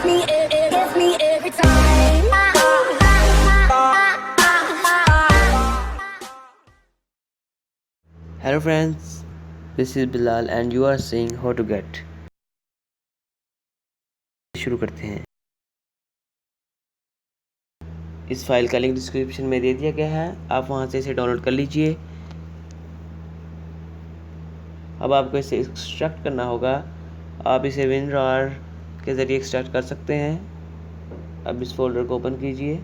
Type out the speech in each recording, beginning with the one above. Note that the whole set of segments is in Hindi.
gets me every time. Hello friends, this is Bilal and you are seeing how to get। शुरू करते हैं। इस फाइल का लिंक डिस्क्रिप्शन में दे दिया गया है, आप वहां से इसे डाउनलोड कर लीजिए। अब आपको इसे एक्सट्रैक्ट करना होगा। आप इसे WinRAR के ज़रिए एक्सट्रैक्ट कर सकते हैं। अब इस फोल्डर को ओपन कीजिए,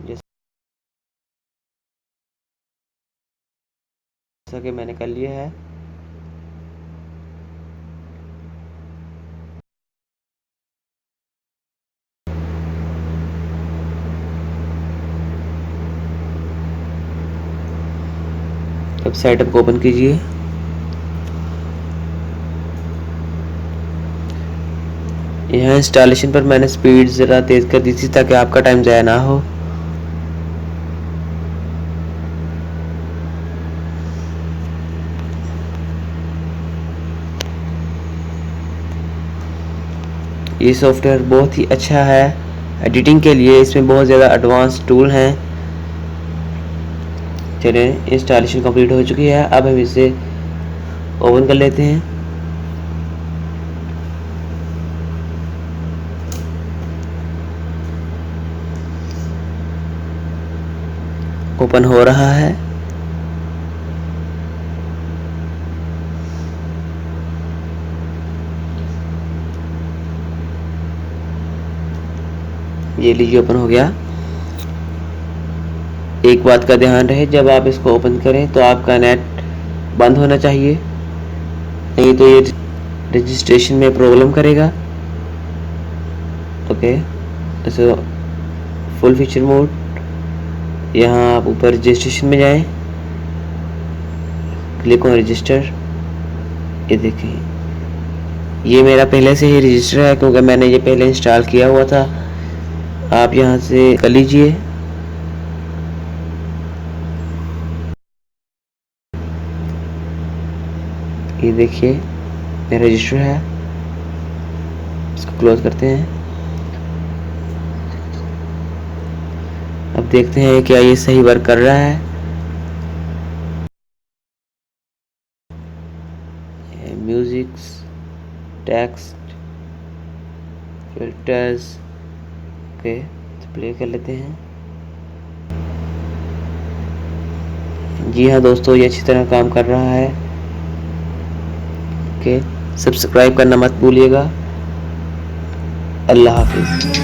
जैसा कि मैंने कर लिया है। अब सेटअप को ओपन कीजिए। यहाँ इंस्टॉलेशन पर मैंने स्पीड ज़रा तेज़ कर दी थी ताकि आपका टाइम ज़ाया ना हो। ये सॉफ्टवेयर बहुत ही अच्छा है एडिटिंग के लिए, इसमें बहुत ज़्यादा एडवांस टूल हैं। चलिए, इंस्टॉलेशन कंप्लीट हो चुकी है। अब हम इसे ओपन कर लेते हैं। ओपन हो रहा है। ये लीजिए, ओपन हो गया। एक बात का ध्यान रहे, जब आप इसको ओपन करें तो आपका नेट बंद होना चाहिए, नहीं तो ये रजिस्ट्रेशन में प्रॉब्लम करेगा। ओके, ऐसे फुल फीचर मोड, यहाँ आप ऊपर रजिस्ट्रेशन में जाएं, क्लिक ऑन रजिस्टर। ये देखें, ये मेरा पहले से ही रजिस्टर है क्योंकि मैंने ये पहले इंस्टॉल किया हुआ था। आप यहाँ से कर लीजिए। ये देखिए, मेरा रजिस्टर है। इसको क्लोज करते हैं। अब देखते हैं क्या ये सही वर्क कर रहा है। Musics, text, filters. ओके, तो प्ले कर लेते हैं। जी हाँ दोस्तों, ये अच्छी तरह काम कर रहा है। ओके, सब्सक्राइब करना मत भूलिएगा। अल्लाह हाफिज़।